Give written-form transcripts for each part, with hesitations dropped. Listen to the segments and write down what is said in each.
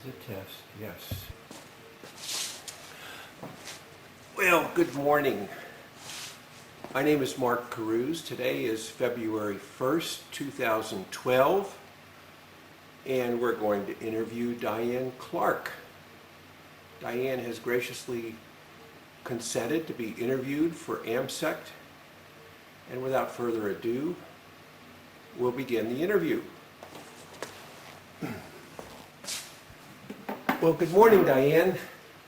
The test, yes. Well, good morning. My name is Mark Carews. Today is February 1st, 2012, and we're going to interview Diane Clark. Diane has graciously consented to be interviewed for AmSECT, and without further ado, we'll begin the interview. Well, good morning, Diane.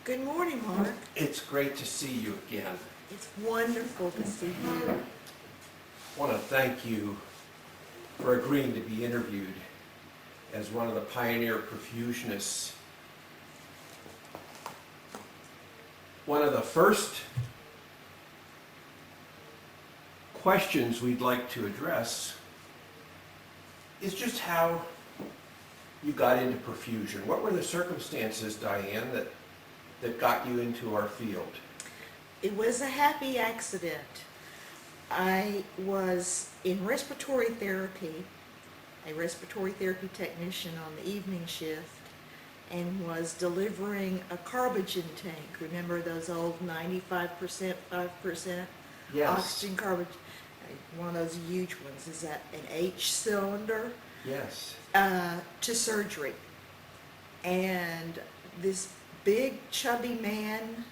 Good morning, Mark. It's great to see you again. It's wonderful to see you. I want to thank you for agreeing to be interviewed as one of the pioneer perfusionists. One of the first questions we'd like to address is just how you got into perfusion. What were the circumstances, Diane, that got you into our field? It was a happy accident. I was in respiratory therapy, a respiratory therapy technician on the evening shift, and was delivering a carbogen tank. Remember those old 95%, 5% Yes. oxygen carbogen? One of those huge ones. Is that an H cylinder? Yes. To surgery. And this big chubby man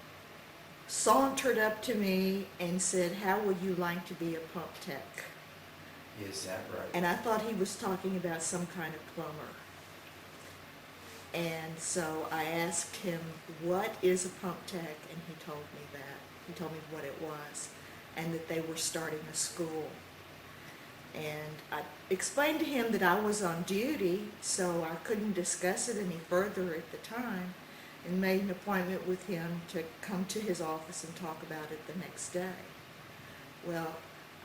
sauntered up to me and said, "How would you like to be a pump tech?" Is that right? And I thought he was talking about some kind of plumber. And so I asked him, "What is a pump tech?" And he told me that. He told me what it was and that they were starting a school. And I explained to him that I was on duty, so I couldn't discuss it any further at the time, and made an appointment with him to come to his office and talk about it the next day. Well,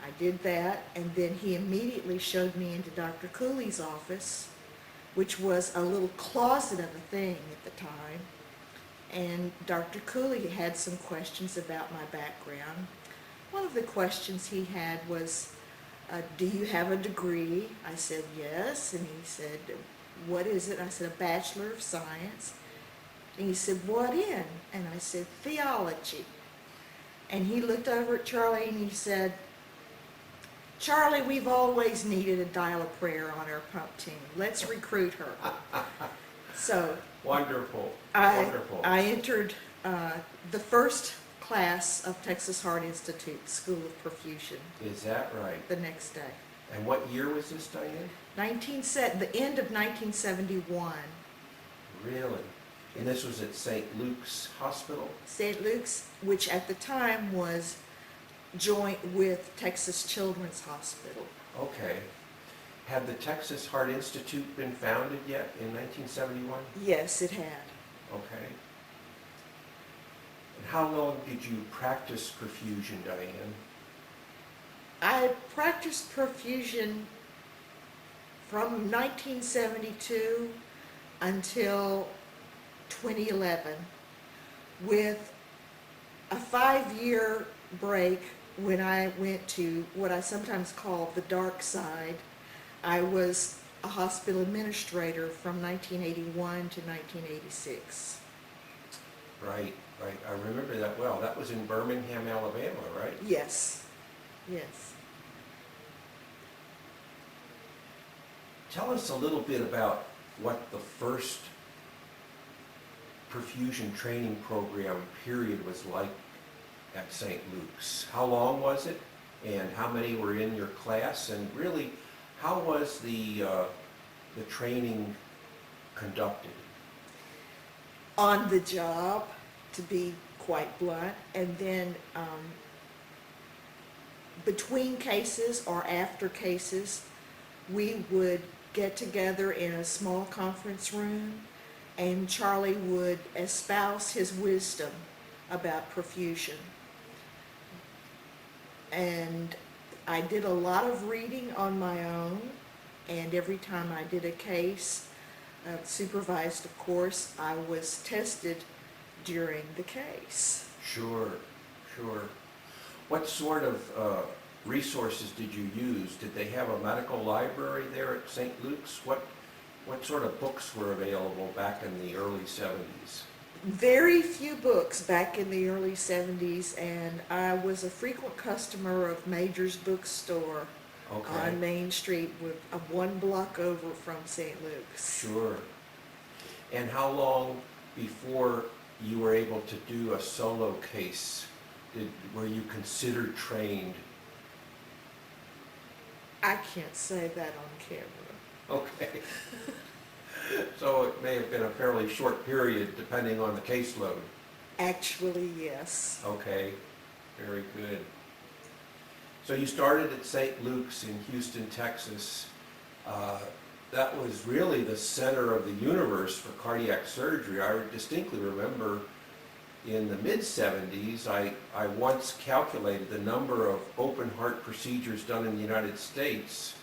I did that, and then he immediately showed me into Dr. Cooley's office, which was a little closet of a thing at the time. And Dr. Cooley had some questions about my background. One of the questions he had was, "Do you have a degree?" I said, "Yes." And he said, "What is it?" I said, "A Bachelor of Science." And he said, "What in?" And I said, "Theology." And he looked over at Charlie and he said, "Charlie, we've always needed a dial a prayer on our pump team. Let's recruit her." So Wonderful. I entered the first class of Texas Heart Institute School of Perfusion Is that right? the next day. And what year was this, Diane? The end of 1971. Really? And this was at St. Luke's Hospital? St. Luke's, which at the time was joint with Texas Children's Hospital. Okay. Had the Texas Heart Institute been founded yet in 1971? Yes, it had. Okay. And how long did you practice perfusion, Diane? I practiced perfusion from 1972 until 2011, with a 5-year break when I went to what I sometimes call the dark side. I was a hospital administrator from 1981 to 1986. Right. I remember that well. That was in Birmingham, Alabama, right? Yes, yes. Tell us a little bit about what the first perfusion training program period was like at St. Luke's. How long was it, and how many were in your class, and really, how was the training conducted? On the job, to be quite blunt, and then between cases or after cases, we would get together in a small conference room, and Charlie would espouse his wisdom about perfusion. And I did a lot of reading on my own, and every time I did a case, supervised of course, I was tested during the case. Sure. What sort of resources did you use? Did they have a medical library there at St. Luke's? What What sort of books were available back in the early 70s? Very few books back in the early 70s, and I was a frequent customer of Major's Bookstore Okay, on Main Street, with one block over from St. Luke's. sure. And how long before you were able to do a solo case were you considered trained? I can't say that on camera. Okay. So it may have been a fairly short period depending on the caseload. Actually, yes. Okay, very good. So you started at St. Luke's in Houston, Texas. That was really the center of the universe for cardiac surgery. I distinctly remember in the mid-70s, I once calculated the number of open heart procedures done in the United States,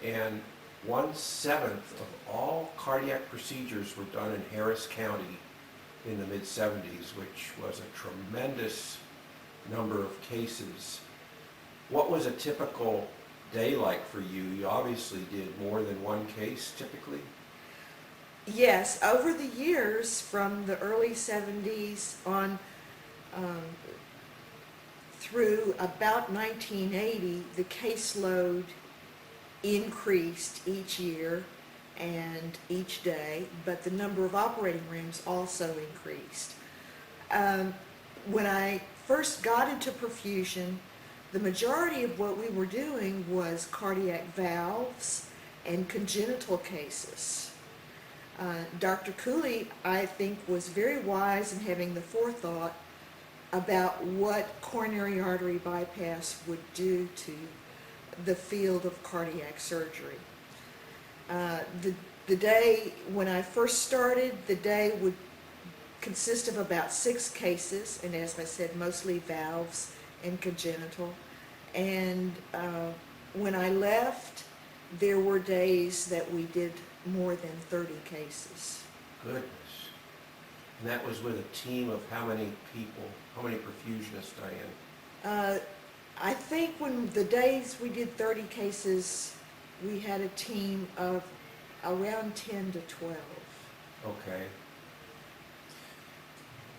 and 1/7 of all cardiac procedures were done in Harris County in the mid-70s, which was a tremendous number of cases. What was a typical day like for you? You obviously did more than one case typically? Yes, over the years, from the early 70s on through about 1980, the caseload increased each year and each day, but the number of operating rooms also increased. When I first got into perfusion, the majority of what we were doing was cardiac valves and congenital cases. Dr. Cooley, I think, was very wise in having the forethought about what coronary artery bypass would do to the field of cardiac surgery. The day when I first started, the day would consist of about 6 cases, and as I said, mostly valves and congenital. And when I left, there were days that we did more than 30 cases. Goodness. And that was with a team of how many people? How many perfusionists, Diane? I think when the days we did 30 cases, we had a team of around 10 to 12. Okay.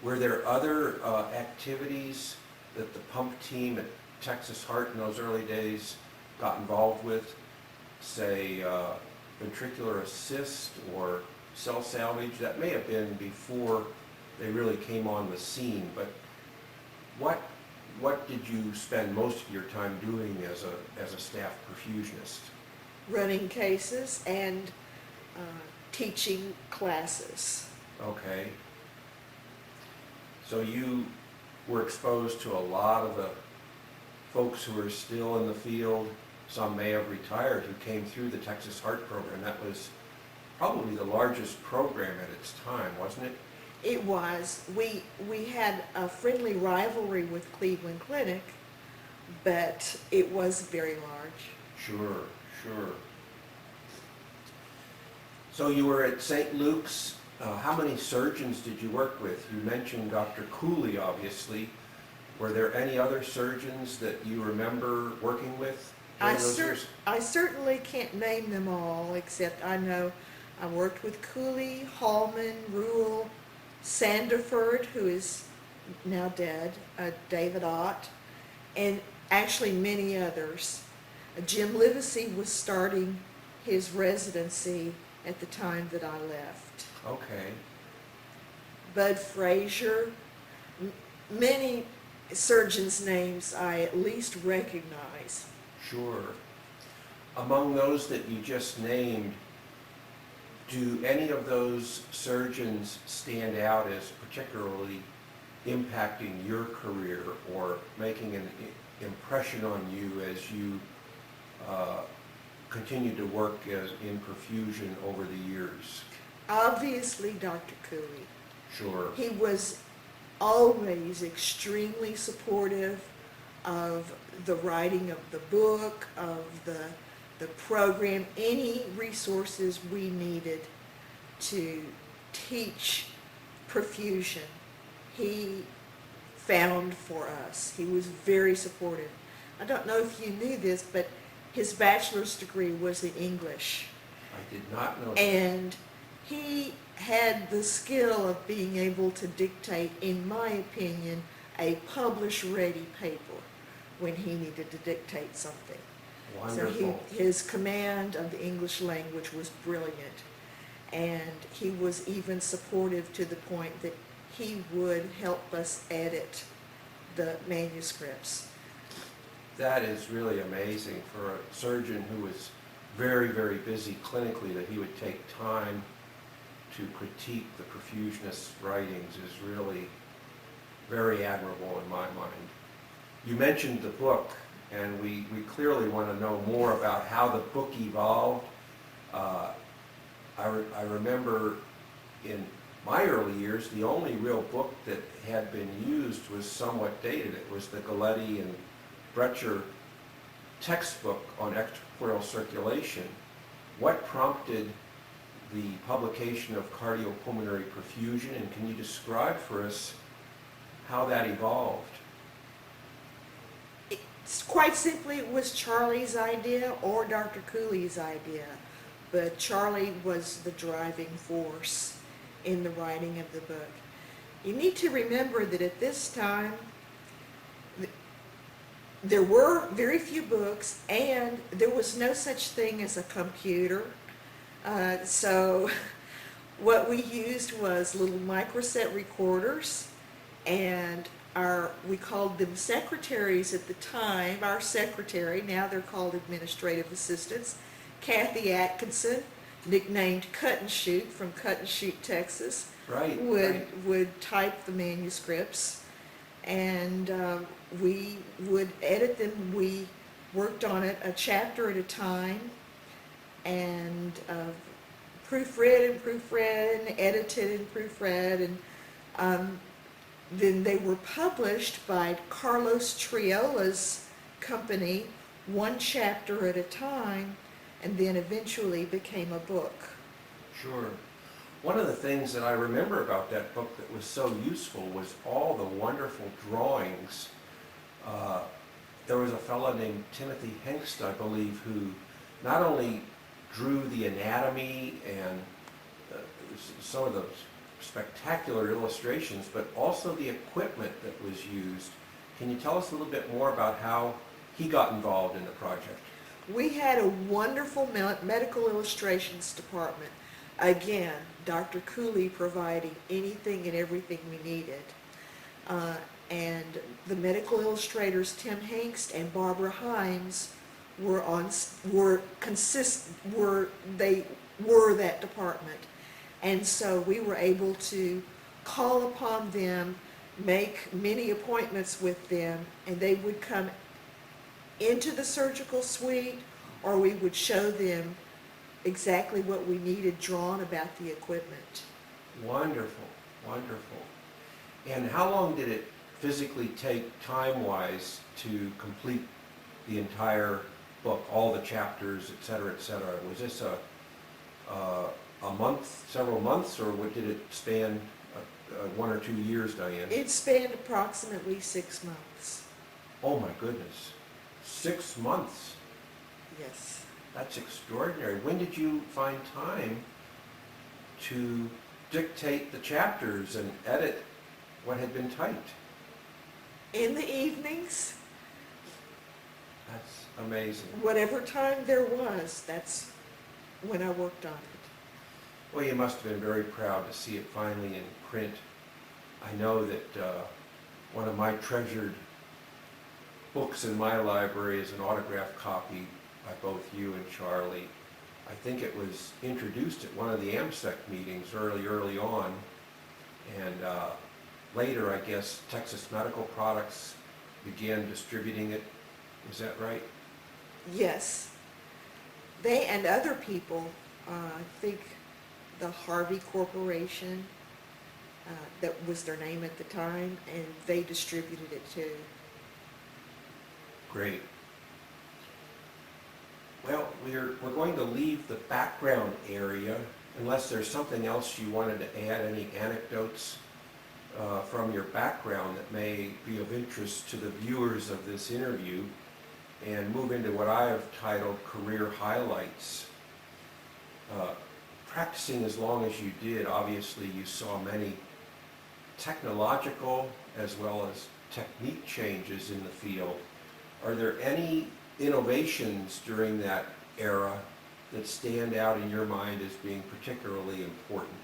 Were there other activities that the pump team at Texas Heart in those early days got involved with? Say, ventricular assist or cell salvage? That may have been before they really came on the scene, but what did you spend most of your time doing as a staff perfusionist? Running cases and teaching classes. Okay. So you were exposed to a lot of the folks who are still in the field. Some may have retired who came through the Texas Heart program. That was probably the largest program at its time, wasn't it? It was. We had a friendly rivalry with Cleveland Clinic, but it was very large. Sure, sure. So you were at St. Luke's. How many surgeons did you work with? You mentioned Dr. Cooley, obviously. Were there any other surgeons that you remember working with during those years? I certainly can't name them all, except I know I worked with Cooley, Hallman, Rule, Sandiford, who is now dead, David Ott, and actually many others. Jim Livesey was starting his residency at the time that I left. Okay. Bud Frazier, many surgeons' names I at least recognize. Sure. Among those that you just named, do any of those surgeons stand out as particularly impacting your career or making an impression on you as you continue to work in perfusion over the years? Obviously, Dr. Cooley. Sure. He was always extremely supportive of the writing of the book, of the program, any resources we needed to teach perfusion. He found for us. He was very supportive. I don't know if you knew this, but his bachelor's degree was in English. I did not know that. And he had the skill of being able to dictate, in my opinion, a publish-ready paper when he needed to dictate something. Wonderful. So his command of the English language was brilliant. And he was even supportive to the point that he would help us edit the manuscripts. That is really amazing for a surgeon who was very, very busy clinically, that he would take time to critique the perfusionist's writings is really very admirable in my mind. You mentioned the book, and we clearly want to know more about how the book evolved. I remember in my early years, the only real book that had been used was somewhat dated. It was the Galletti and Brecher textbook on extracorporeal circulation. What prompted the publication of Cardiopulmonary Perfusion, and can you describe for us how that evolved? Quite simply, it was Charlie's idea or Dr. Cooley's idea, but Charlie was the driving force in the writing of the book. You need to remember that at this time, there were very few books, and there was no such thing as a computer. So what we used was little microset recorders, and we called them secretaries at the time. Our secretary, now they're called administrative assistants, Kathy Atkinson, nicknamed Cut and Shoot from Cut and Shoot, Texas, Right. would type the manuscripts, and we would edit them. We worked on it a chapter at a time, and proofread and edited and proofread, and then they were published by Carlos Triola's company, one chapter at a time, and then eventually became a book. Sure. One of the things that I remember about that book that was so useful was all the wonderful drawings. There was a fellow named Timothy Hengst, I believe, who not only drew the anatomy and some of the spectacular illustrations, but also the equipment that was used. Can you tell us a little bit more about how he got involved in the project? We had a wonderful medical illustrations department. Again, Dr. Cooley providing anything and everything we needed. And the medical illustrators, Tim Hengst and Barbara Himes, were that department. And so we were able to call upon them, make many appointments with them, and they would come into the surgical suite, or we would show them exactly what we needed drawn about the equipment. Wonderful, wonderful. And how long did it physically take, time-wise, to complete the entire book, all the chapters, et cetera, et cetera? Was this a month, several months, or did it span 1 or 2 years, Diane? It spanned approximately 6 months. Oh my goodness, 6 months. Yes. That's extraordinary. When did you find time to dictate the chapters and edit what had been typed? In the evenings, That's amazing. whatever time there was, that's when I worked on it. Well, you must have been very proud to see it finally in print. I know that one of my treasured books in my library is an autographed copy by both you and Charlie. I think it was introduced at one of the AmSECT meetings early on, and later, I guess, Texas Medical Products began distributing it. Is that right? Yes. They and other people, I think the Harvey Corporation, that was their name at the time, and they distributed it too. Great. Well, we're going to leave the background area unless there's something else you wanted to add, any anecdotes from your background that may be of interest to the viewers of this interview, and move into what I have titled Career Highlights. Practicing as long as you did, obviously you saw many technological as well as technique changes in the field. Are there any innovations during that era that stand out in your mind as being particularly important?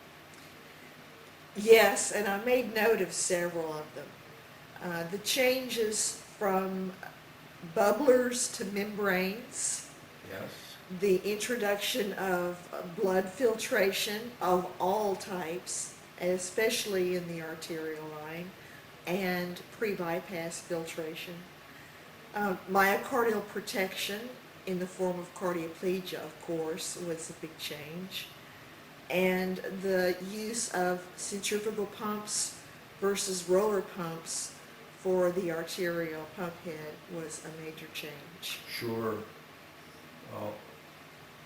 Yes, and I made note of several of them. The changes from bubblers to membranes, Yes. the introduction of blood filtration of all types, especially in the arterial line, and pre-bypass filtration. Myocardial protection in the form of cardioplegia, of course, was a big change. And the use of centrifugal pumps versus roller pumps for the arterial pump head was a major change. Sure. Well,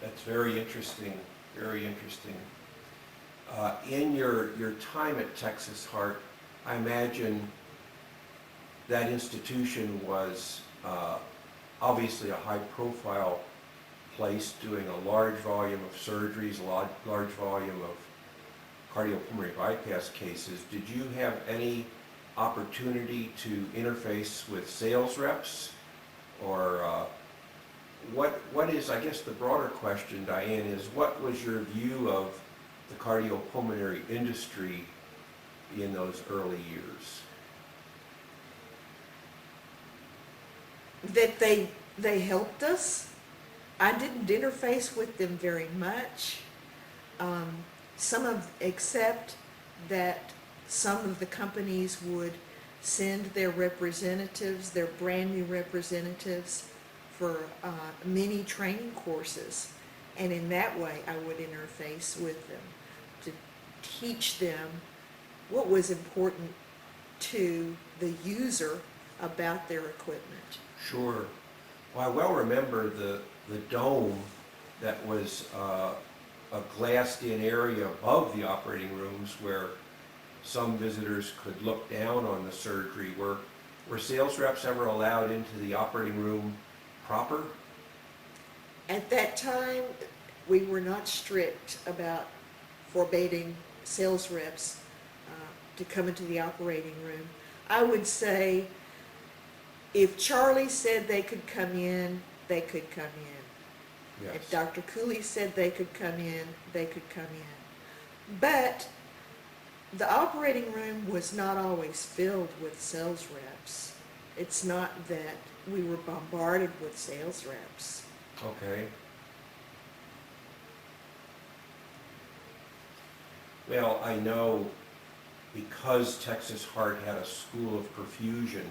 that's very interesting, very interesting. In your time at Texas Heart, I imagine that institution was obviously a high-profile place doing a large volume of surgeries, a large volume of cardiopulmonary bypass cases. Did you have any opportunity to interface with sales reps? Or what is, I guess the broader question, Diane, is what was your view of the cardiopulmonary industry in those early years? That they helped us. I didn't interface with them very much. Except that some of the companies would send their representatives, their brand new representatives, for mini training courses. And in that way, I would interface with them to teach them what was important to the user about their equipment. Sure. Well, I well remember the dome that was a glassed-in area above the operating rooms where some visitors could look down on the surgery. Were sales reps ever allowed into the operating room proper? At that time, we were not strict about forbidding sales reps to come into the operating room. I would say if Charlie said they could come in, they could come in. Yes. If Dr. Cooley said they could come in, they could come in. But the operating room was not always filled with sales reps. It's not that we were bombarded with sales reps. Okay. Well, I know because Texas Heart had a school of perfusion,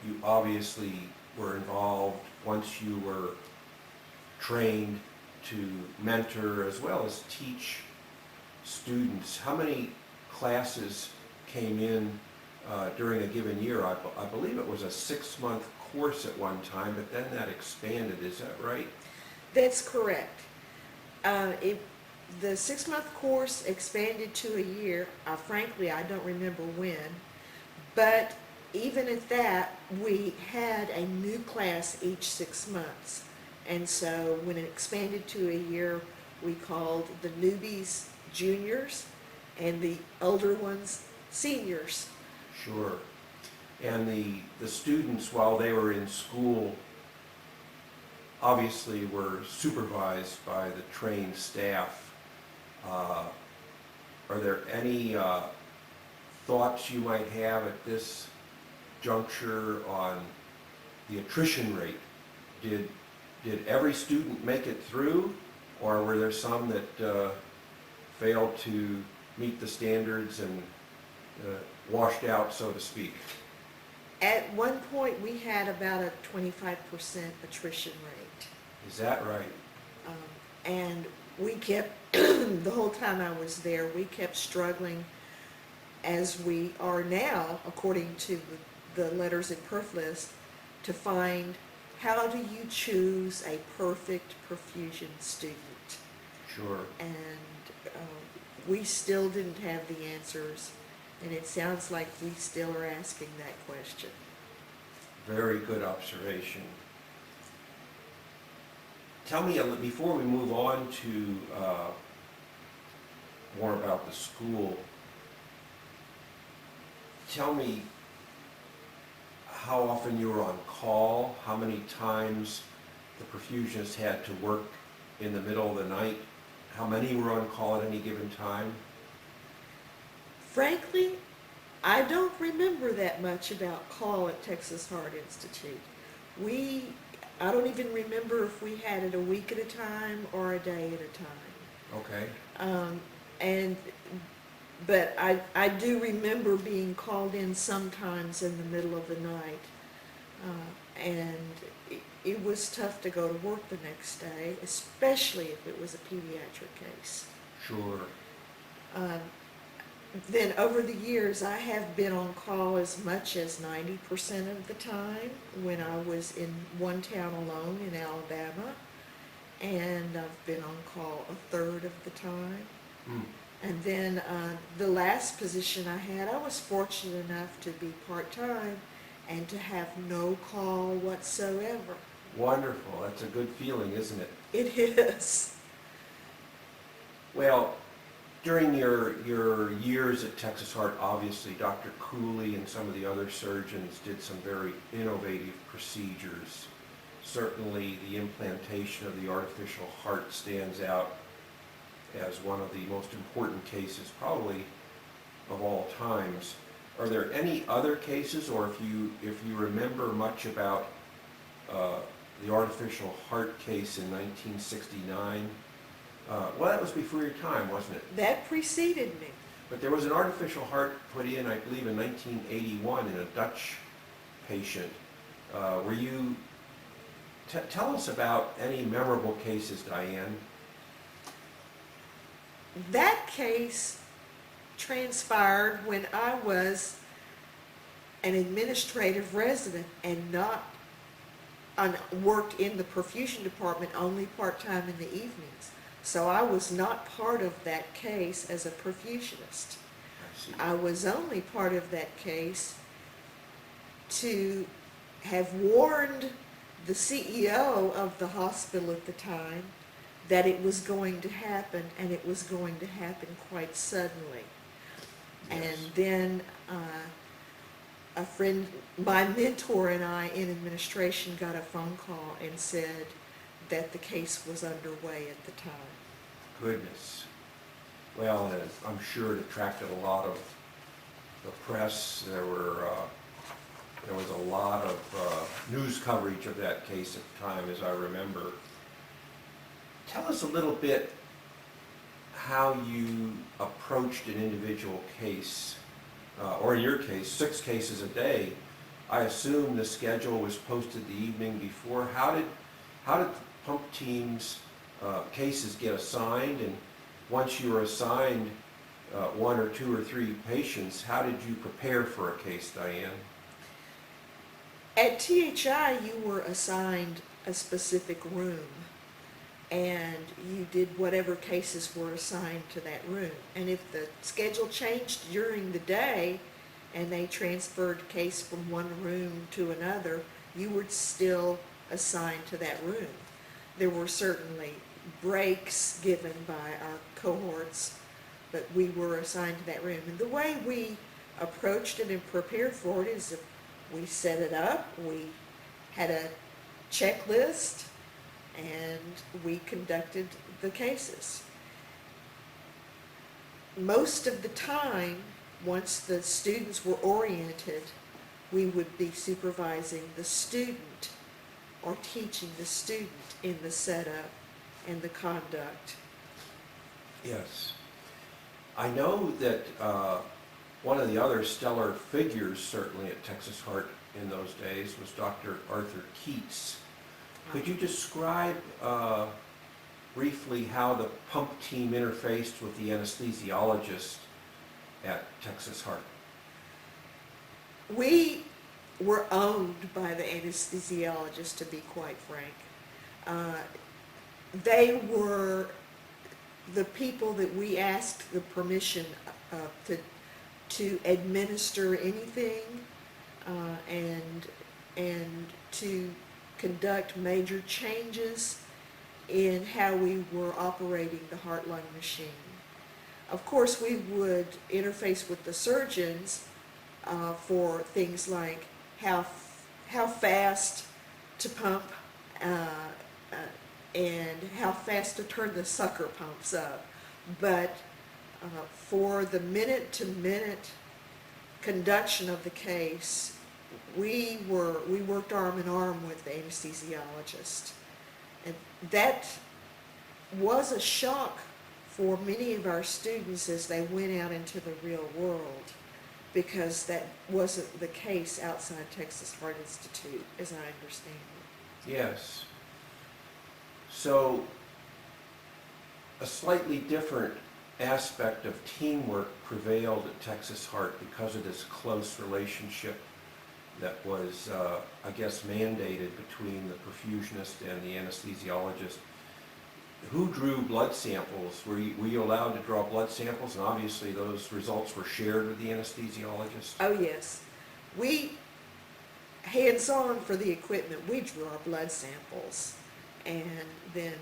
you obviously were involved once you were trained to mentor as well as teach students. How many classes came in during a given year? I believe it was a 6-month course at one time, but then that expanded. Is that right? That's correct. The 6-month course expanded to a year. Frankly, I don't remember when, but even at that, we had a new class each 6 months. And so when it expanded to a year, we called the newbies juniors and the older ones seniors. Sure. And the students, while they were in school, obviously were supervised by the trained staff. Are there any thoughts you might have at this juncture on the attrition rate? Did every student make it through, or were there some that failed to meet the standards and washed out, so to speak? At one point, we had about a 25% attrition rate. Is that right? And we kept, the whole time I was there, we kept struggling, as we are now, according to the letters in perf list, to find how do you choose a perfect perfusion student. Sure. And we still didn't have the answers, and it sounds like we still are asking that question. Very good observation. tell me, before we move on to more about the school, tell me how often you were on call, how many times the perfusionist had to work in the middle of the night, how many were on call at any given time? Frankly, I don't remember that much about call at Texas Heart Institute. I don't even remember if we had it a week at a time or a day at a time. Okay. But I do remember being called in sometimes in the middle of the night. And it was tough to go to work the next day, especially if it was a pediatric case. Sure. Then over the years, I have been on call as much as 90% of the time when I was in one town alone in Alabama, and I've been on call a third of the time. Mm. And then the last position I had, I was fortunate enough to be part-time and to have no call whatsoever. Wonderful. That's a good feeling, isn't it? It is. Well, during your years at Texas Heart, obviously Dr. Cooley and some of the other surgeons did some very innovative procedures. Certainly the implantation of the artificial heart stands out as one of the most important cases probably of all times. Are there any other cases, or if you remember much about the artificial heart case in 1969? Well, that was before your time, wasn't it? That preceded me. But there was an artificial heart put in, I believe, in 1981 in a Dutch patient. Tell us about any memorable cases, Diane. That case transpired when I was an administrative resident and worked in the perfusion department only part-time in the evenings. So I was not part of that case as a perfusionist. I see. I was only part of that case to have warned the CEO of the hospital at the time that it was going to happen, and it was going to happen quite suddenly. Yes. And then a friend, my mentor and I in administration got a phone call and said that the case was underway at the time. Goodness. Well, I'm sure it attracted a lot of the press. There was a lot of news coverage of that case at the time, as I remember. Tell us a little bit how you approached an individual case, or in your case, 6 cases a day. I assume the schedule was posted the evening before. How did pump teams' cases get assigned, and once you were assigned 1 or 2 or 3 patients, how did you prepare for a case, Diane? At THI, you were assigned a specific room, and you did whatever cases were assigned to that room. And if the schedule changed during the day and they transferred a case from one room to another, you were still assigned to that room. There were certainly breaks given by our cohorts, but we were assigned to that room. And the way we approached it and prepared for it is we set it up, we had a checklist, and we conducted the cases. Most of the time, once the students were oriented, we would be supervising the student or teaching the student in the setup and the conduct. Yes. I know that one of the other stellar figures, certainly at Texas Heart in those days, was Dr. Arthur Keats. Could you describe briefly how the pump team interfaced with the anesthesiologist at Texas Heart? We were owned by the anesthesiologist, to be quite frank. They were the people that we asked the permission to administer anything and to conduct major changes in how we were operating the heart-lung machine. Of course, we would interface with the surgeons for things like how fast to pump and how fast to turn the sucker pumps up. But for the minute-to-minute conduction of the case, we worked arm in arm with the anesthesiologist. And that was a shock for many of our students as they went out into the real world, because that wasn't the case outside Texas Heart Institute, as I understand it. Yes. So, a slightly different aspect of teamwork prevailed at Texas Heart because of this close relationship that was, I guess, mandated between the perfusionist and the anesthesiologist. Who drew blood samples? Were you allowed to draw blood samples? And obviously those results were shared with the anesthesiologist? Oh, yes. We, hands-on for the equipment, we drew our blood samples and then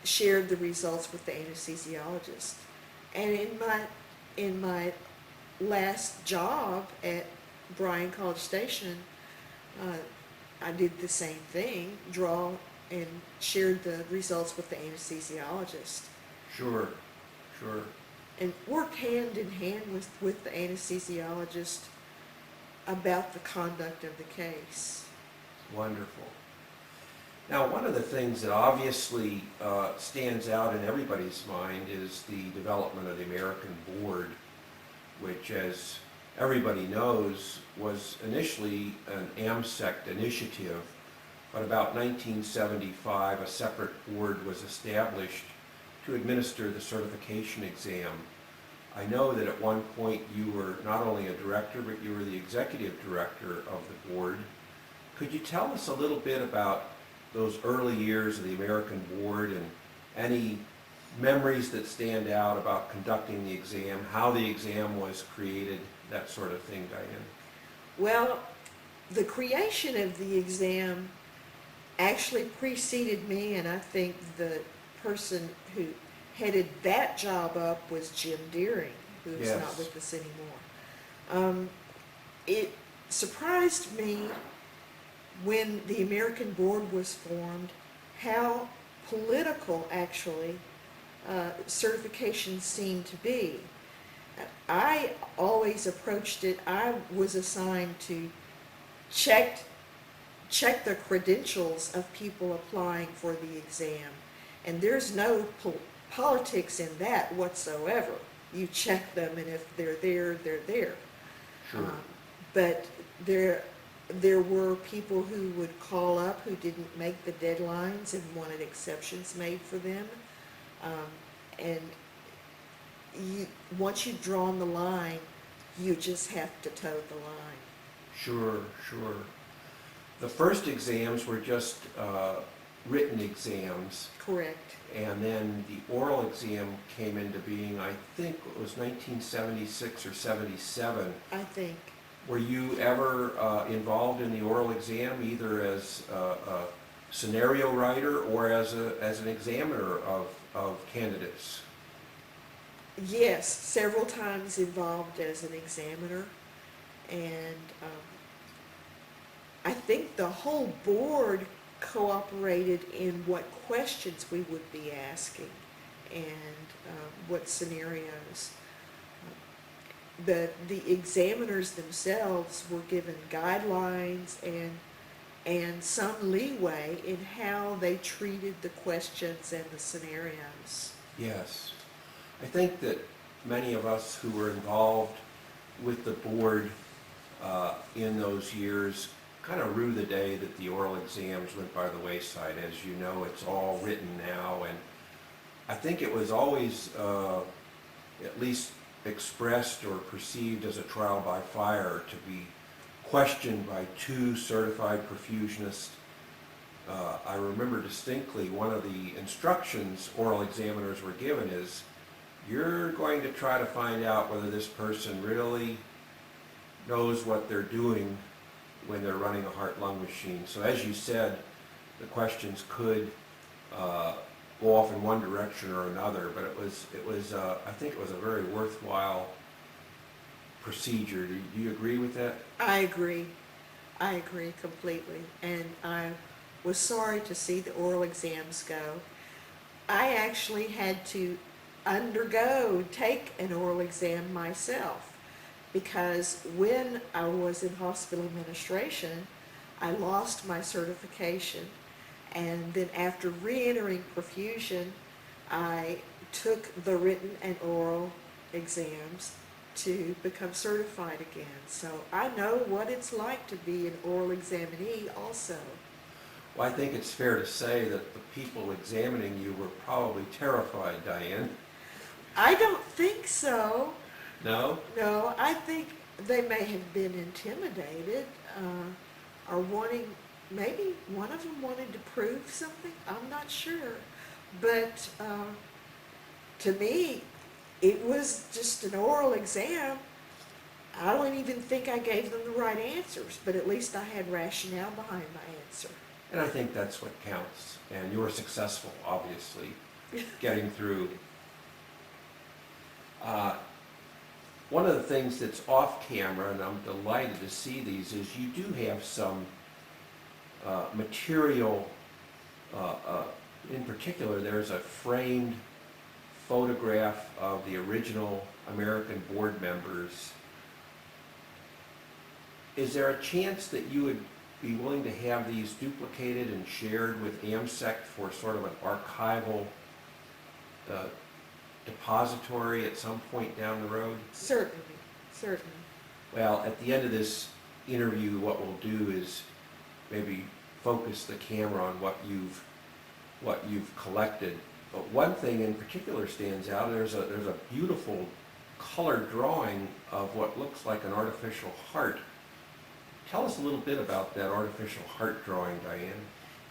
shared the results with the anesthesiologist. And in my last job at Bryan College Station, I did the same thing, draw and shared the results with the anesthesiologist. Sure, sure. And worked hand in hand with the anesthesiologist about the conduct of the case. Wonderful. Now, one of the things that obviously stands out in everybody's mind is the development of the American Board, which, as everybody knows, was initially an AmSECT initiative, but about 1975, a separate board was established to administer the certification exam. I know that at one point you were not only a director, but you were the executive director of the board. Could you tell us a little bit about those early years of the American Board and any memories that stand out about conducting the exam, how the exam was created, that sort of thing, Diane? Well, the creation of the exam actually preceded me, and I think the person who headed that job up was Jim Deering, who is Yes. not with us anymore. It surprised me when the American Board was formed how political actually certification seemed to be. I always approached it, I was assigned to check the credentials of people applying for the exam. And there's no politics in that whatsoever. You check them, and if they're there, they're there. Sure. But there were people who would call up who didn't make the deadlines and wanted exceptions made for them. And once you've drawn the line, you just have to toe the line. Sure, sure. The first exams were just written exams, Correct. and then the oral exam came into being, I think it was 1976 or 77. I think. Were you ever involved in the oral exam, either as a scenario writer or as an examiner of candidates? Yes, several times involved as an examiner, and I think the whole board cooperated in what questions we would be asking and what scenarios. The examiners themselves were given guidelines and some leeway in how they treated the questions and the scenarios. Yes. I think that many of us who were involved with the board in those years kind of rue the day that the oral exams went by the wayside. As you know, it's all written now, and I think it was always at least expressed or perceived as a trial by fire to be questioned by two certified perfusionists. I remember distinctly one of the instructions oral examiners were given is, you're going to try to find out whether this person really knows what they're doing when they're running a heart-lung machine. So as you said, the questions could go off in one direction or another, but I think it was a very worthwhile procedure. Do you agree with that? I agree. I agree completely. And I was sorry to see the oral exams go. I actually had to take an oral exam myself because when I was in hospital administration, I lost my certification. And then after re-entering perfusion, I took the written and oral exams to become certified again. So I know what it's like to be an oral examinee also. Well, I think it's fair to say that the people examining you were probably terrified, Diane. I don't think so. No? No, I think they may have been intimidated or maybe one of them wanted to prove something. I'm not sure. But to me, it was just an oral exam. I don't even think I gave them the right answers, but at least I had rationale behind my answer. And I think that's what counts. And you were successful, obviously, getting through. One of the things that's off camera, and I'm delighted to see these, is you do have some material. In particular, there's a framed photograph of the original American board members. Is there a chance that you would be willing to have these duplicated and shared with AmSECT for sort of an archival depository at some point down the road? Certainly, certainly. Well, at the end of this interview, what we'll do is maybe focus the camera on what you've collected. But one thing in particular stands out. There's a beautiful color drawing of what looks like an artificial heart. Tell us a little bit about that artificial heart drawing, Diane.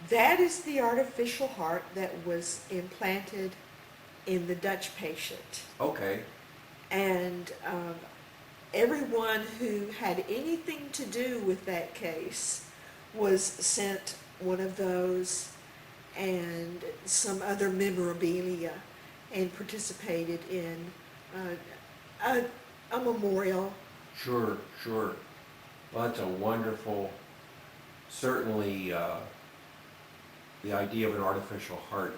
That is the artificial heart that was implanted in the Dutch patient. Okay. And everyone who had anything to do with that case was sent one of those and some other memorabilia and participated in a memorial. Sure, sure. Well, that's a wonderful, certainly the idea of an artificial heart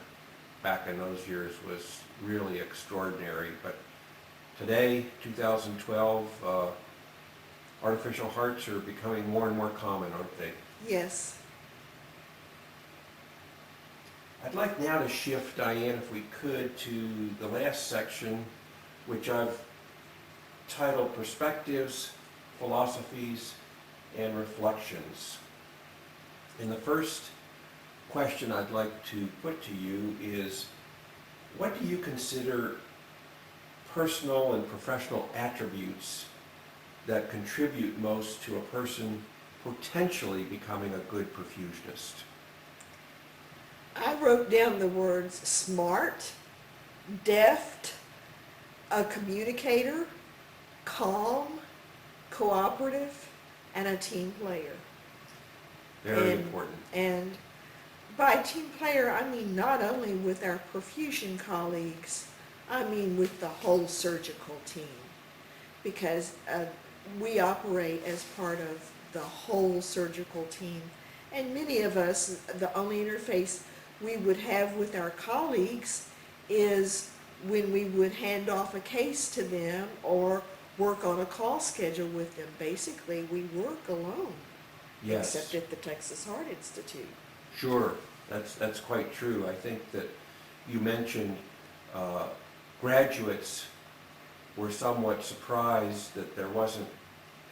back in those years was really extraordinary. But today, 2012, artificial hearts are becoming more and more common, aren't they? Yes. I'd like now to shift, Diane, if we could, to the last section, which I've titled Perspectives, Philosophies, and Reflections. And the first question I'd like to put to you is, what do you consider personal and professional attributes that contribute most to a person potentially becoming a good perfusionist? I wrote down the words smart, deft, a communicator, calm, cooperative, and a team player. Very important. And by team player, I mean not only with our perfusion colleagues, I mean with the whole surgical team. Because we operate as part of the whole surgical team. And many of us, the only interface we would have with our colleagues is when we would hand off a case to them or work on a call schedule with them. Basically, we work alone. Yes. Except at the Texas Heart Institute. Sure, that's quite true. I think that you mentioned graduates were somewhat surprised that there wasn't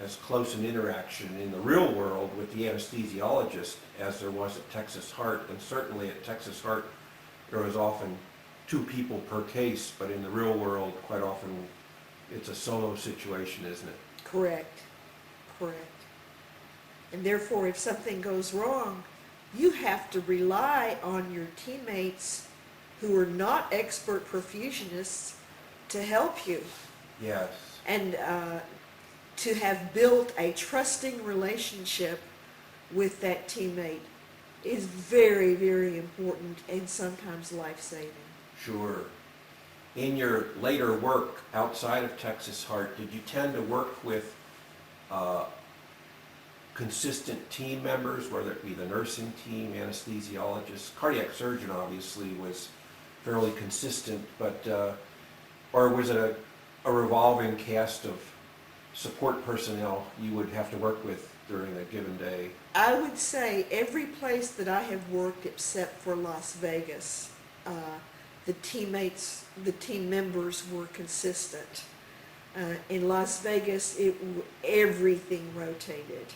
as close an interaction in the real world with the anesthesiologist as there was at Texas Heart. And certainly at Texas Heart, there was often 2 people per case, but in the real world, quite often, it's a solo situation, isn't it? Correct. Correct. And therefore, if something goes wrong, you have to rely on your teammates who are not expert perfusionists to help you. Yes. And to have built a trusting relationship with that teammate is very, very important and sometimes life-saving. Sure. In your later work outside of Texas Heart, did you tend to work with consistent team members, whether it be the nursing team, anesthesiologists? Cardiac surgeon obviously was fairly consistent, but or was it a revolving cast of support personnel you would have to work with during a given day? I would say every place that I have worked except for Las Vegas, the team members were consistent. In Las Vegas, everything rotated,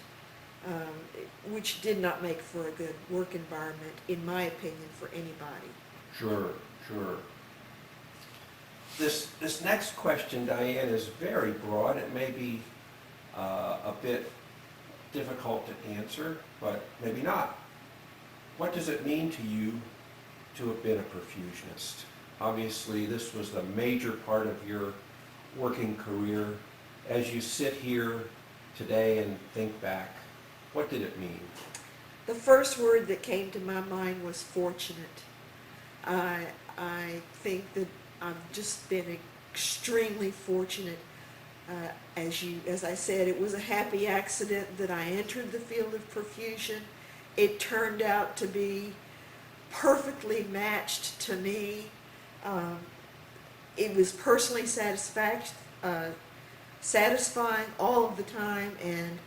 which did not make for a good work environment, in my opinion, for anybody. Sure, sure. This next question, Diane, is very broad. It may be a bit difficult to answer, but maybe not. What does it mean to you to have been a perfusionist? Obviously, this was the major part of your working career. As you sit here today and think back, what did it mean? The first word that came to my mind was fortunate. I think that I've just been extremely fortunate. As I said, it was a happy accident that I entered the field of perfusion. It turned out to be perfectly matched to me. It was personally satisfying all of the time, and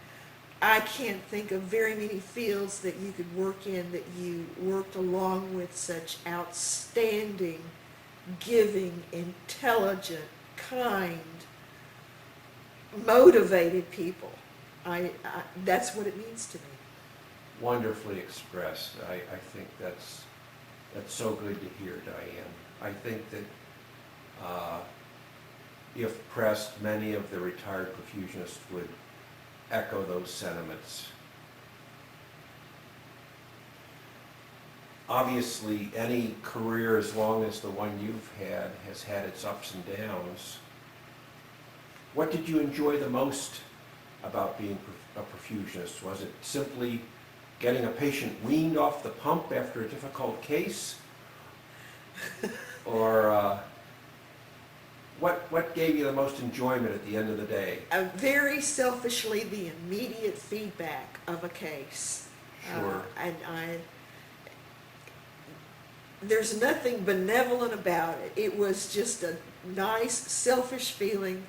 I can't think of very many fields that you could work in that you worked along with such outstanding, giving, intelligent, kind, motivated people. That's what it means to me. Wonderfully expressed. I think that's so good to hear, Diane. I think that if pressed, many of the retired perfusionists would echo those sentiments. Obviously, any career as long as the one you've had has had its ups and downs. What did you enjoy the most about being a perfusionist? Was it simply getting a patient weaned off the pump after a difficult case? Or what gave you the most enjoyment at the end of the day? Very selfishly, the immediate feedback of a case. Sure. There's nothing benevolent about it. It was just a nice, selfish feeling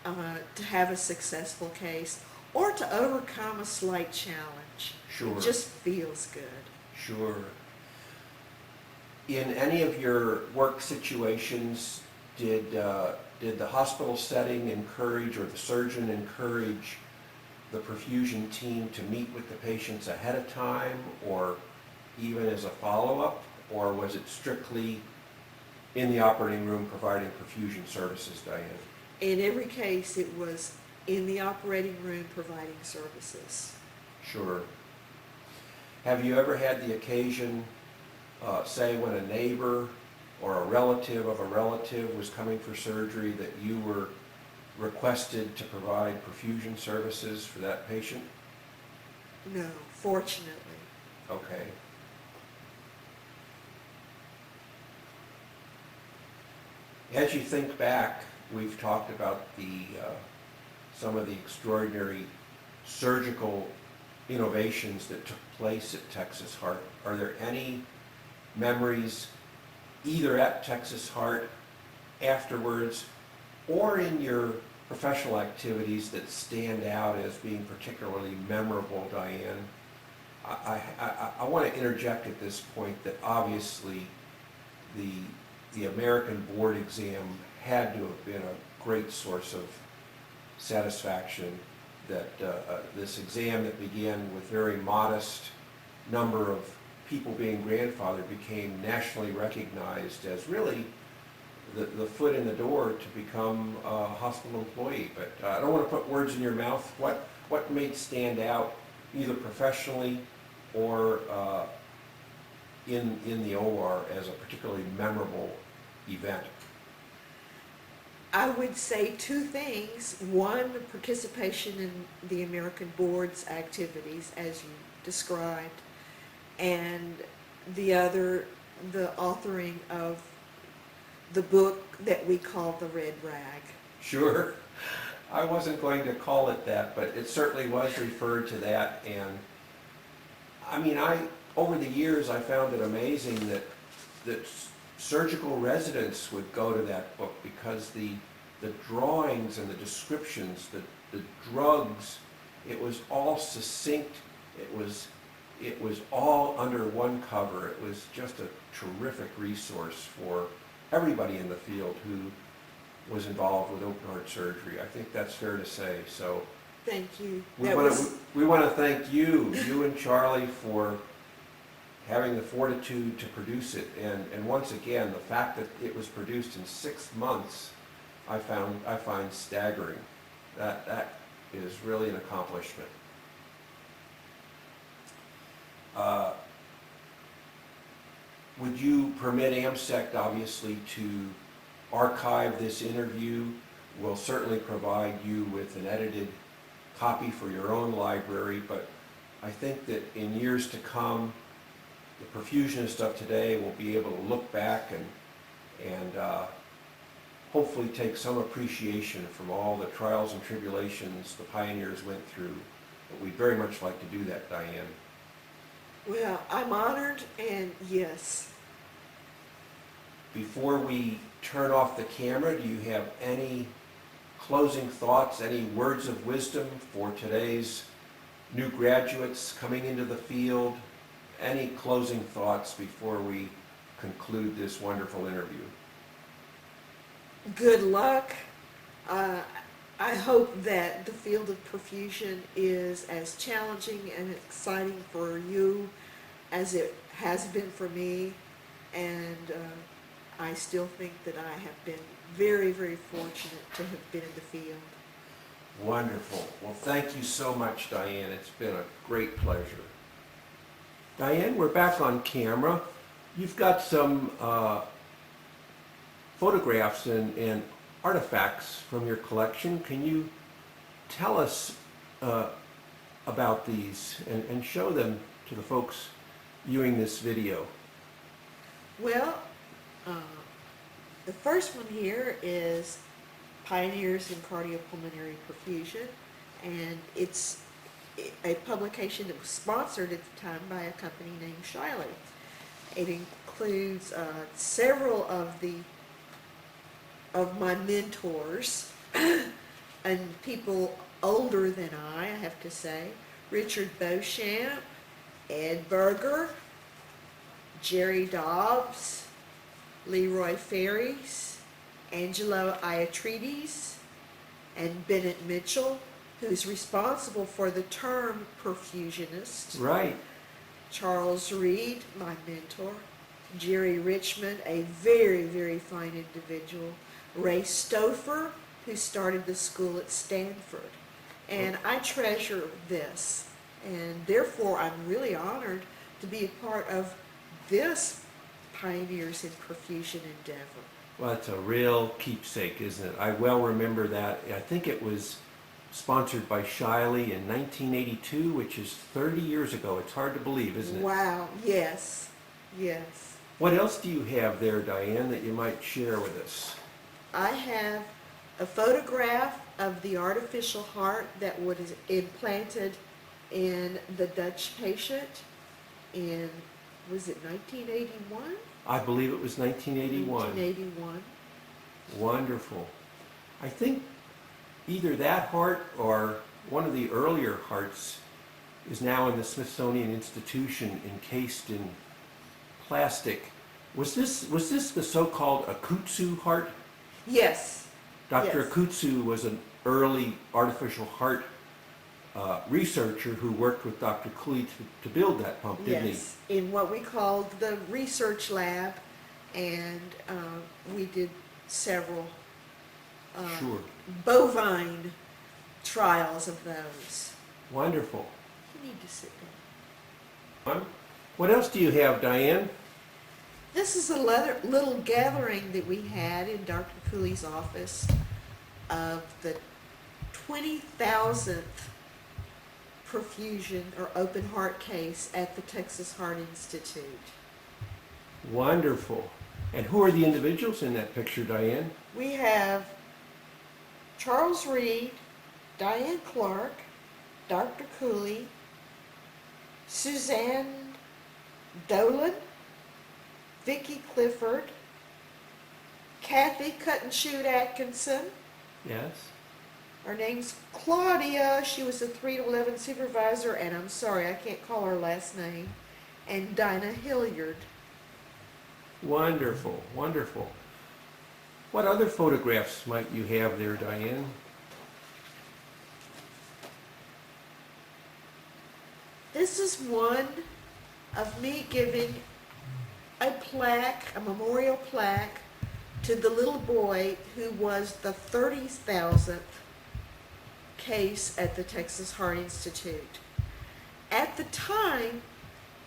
to have a successful case or to overcome a slight challenge. Sure. It just feels good. Sure. In any of your work situations, did the hospital setting encourage, or the surgeon encourage, the perfusion team to meet with the patients ahead of time, or even as a follow-up, or was it strictly in the operating room providing perfusion services, Diane? In every case, it was in the operating room providing services. Sure. Have you ever had the occasion, say when a neighbor or a relative of a relative was coming for surgery, that you were requested to provide perfusion services for that patient? No, fortunately. Okay. As you think back, we've talked about some of the extraordinary surgical innovations that took place at Texas Heart. Are there any memories, either at Texas Heart, afterwards, or in your professional activities, that stand out as being particularly memorable, Diane? I want to interject at this point that obviously the American board exam had to have been a great source of satisfaction, that this exam that began with very modest number of people being grandfathered became nationally recognized as really the foot in the door to become a hospital employee. But I don't want to put words in your mouth. What made stand out, either professionally or in the OR, as a particularly memorable event? I would say two things. One, the participation in the American board's activities, as you described. and the other, the authoring of the book that we call The Red Rag. Sure. I wasn't going to call it that, but it certainly was referred to that. And I mean, over the years, I found it amazing that surgical residents would go to that book because the drawings and the descriptions, the drugs, it was all succinct. It was all under one cover. It was just a terrific resource for everybody in the field who was involved with open heart surgery. I think that's fair to say. So Thank you. we want to thank you and Charlie, for having the fortitude to produce it. And once again, the fact that it was produced in 6 months, I find staggering. That is really an accomplishment. Would you permit AmSECT, obviously, to archive this interview? We'll certainly provide you with an edited copy for your own library, but I think that in years to come, the perfusionists of today will be able to look back and hopefully take some appreciation from all the trials and tribulations the pioneers went through. But we'd very much like to do that, Diane. Well, I'm honored, and yes. Before we turn off the camera, do you have any closing thoughts, any words of wisdom for today's new graduates coming into the field? Any closing thoughts before we conclude this wonderful interview? Good luck. I hope that the field of perfusion is as challenging and exciting for you as it has been for me, and I still think that I have been very, very fortunate to have been in the field. Wonderful. Well, thank you so much, Diane. It's been a great pleasure. Diane, we're back on camera. You've got some photographs and artifacts from your collection. Can you tell us about these and show them to the folks viewing this video? Well, the first one here is Pioneers in Cardiopulmonary Perfusion, and it's a publication that was sponsored at the time by a company named Shiley. It includes several of my mentors and people older than I have to say. Richard Beauchamp, Ed Berger, Jerry Dobbs, Leroy Ferries, Angelo Iatrides, and Bennett Mitchell, who's responsible for the term perfusionist. Right. Charles Reed, my mentor. Jerry Richmond, a very, very fine individual. Ray Stouffer, who started the school at Stanford. And I treasure this, and therefore I'm really honored to be a part of this Pioneers in Perfusion endeavor. Well, it's a real keepsake, isn't it? I well remember that. I think it was sponsored by Shiley in 1982, which is 30 years ago. It's hard to believe, isn't it? Wow, yes, yes. What else do you have there, Diane, that you might share with us? I have a photograph of the artificial heart that was implanted in the Dutch patient in, was it 1981? I believe it was 1981. 1981. Wonderful. I think either that heart or one of the earlier hearts is now in the Smithsonian Institution encased in plastic. Was this the so-called Akutsu heart? Yes. Dr. Yes. Akutsu was an early artificial heart researcher who worked with Dr. Cooley to build that pump, didn't Yes, in what we called the research lab, and we did several Sure. bovine trials of those. Wonderful. You need to sit down. What else do you have, Diane? This is a little gathering that we had in Dr. Cooley's office of the 20,000th perfusion or open heart case at the Texas Heart Institute. Wonderful. And who are the individuals in that picture, Diane? We have Charles Reed, Diane Clark, Dr. Cooley, Suzanne Dolan, Vicki Clifford, Kathy Cut-and-Shoot Atkinson. Yes. Her name's Claudia. She was a 3 to 11 supervisor, and I'm sorry, I can't call her last name. And Dinah Hilliard. Wonderful, wonderful. What other photographs might you have there, Diane? This is one of me giving a plaque, a memorial plaque, to the little boy who was the 30,000th case at the Texas Heart Institute. At the time,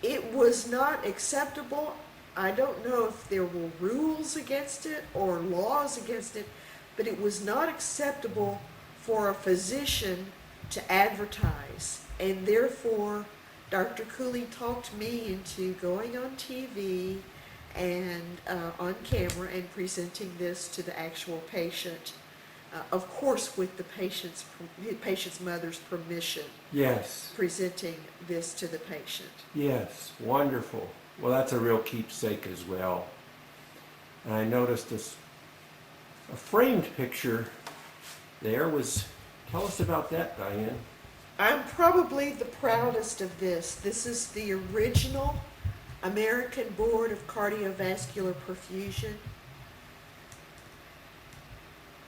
it was not acceptable. I don't know if there were rules against it or laws against it, but it was not acceptable for a physician to advertise. And therefore, Dr. Cooley talked me into going on TV and on camera and presenting this to the actual patient, of course with the patient's mother's permission. Yes. Presenting this to the patient. Yes, wonderful. Well, that's a real keepsake as well. And I noticed a framed picture there was, tell us about that, Diane. I'm probably the proudest of this. This is the original American Board of Cardiovascular Perfusion.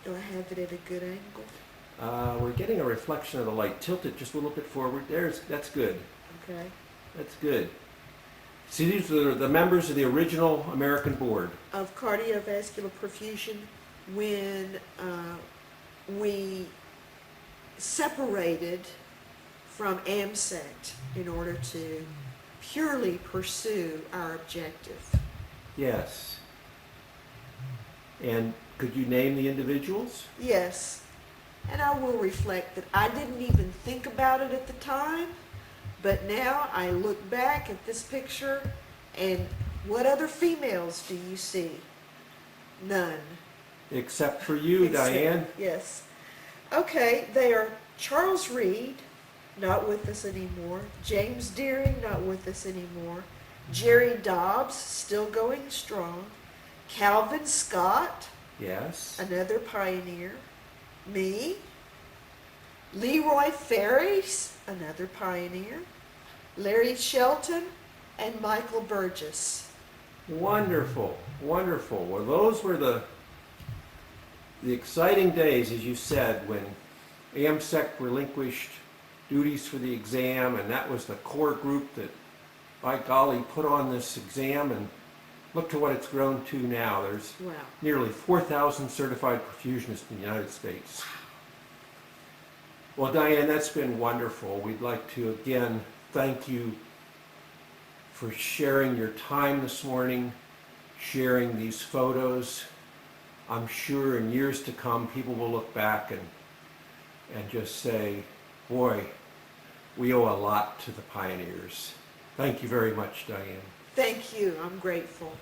Do I have it at a good angle? We're getting a reflection of the light. Tilt it just a little bit forward. That's good. Okay. That's good. See, these are the members of the original American Board. Of Cardiovascular Perfusion when we separated from AmSECT in order to purely pursue our objective. Yes. And could you name the individuals? Yes, and I will reflect that I didn't even think about it at the time, but now I look back at this picture and what other females do you see? None. Except for you, Diane. Yes. Okay, they are Charles Reed, not with us anymore. James Deering, not with us anymore. Jerry Dobbs, still going strong. Calvin Scott, Yes. another pioneer. Me. Leroy Ferris, another pioneer. Larry Shelton, and Michael Burgess. Wonderful, wonderful. Well, those were the exciting days, as you said, when AmSECT relinquished duties for the exam, and that was the core group that, by golly, put on this exam, and look to what it's grown to now. There's Wow. nearly 4,000 certified perfusionists in the United States. Well, Diane, that's been wonderful. We'd like to again thank you for sharing your time this morning, sharing these photos. I'm sure in years to come, people will look back and just say, boy, we owe a lot to the pioneers. Thank you very much, Diane. Thank you. I'm grateful.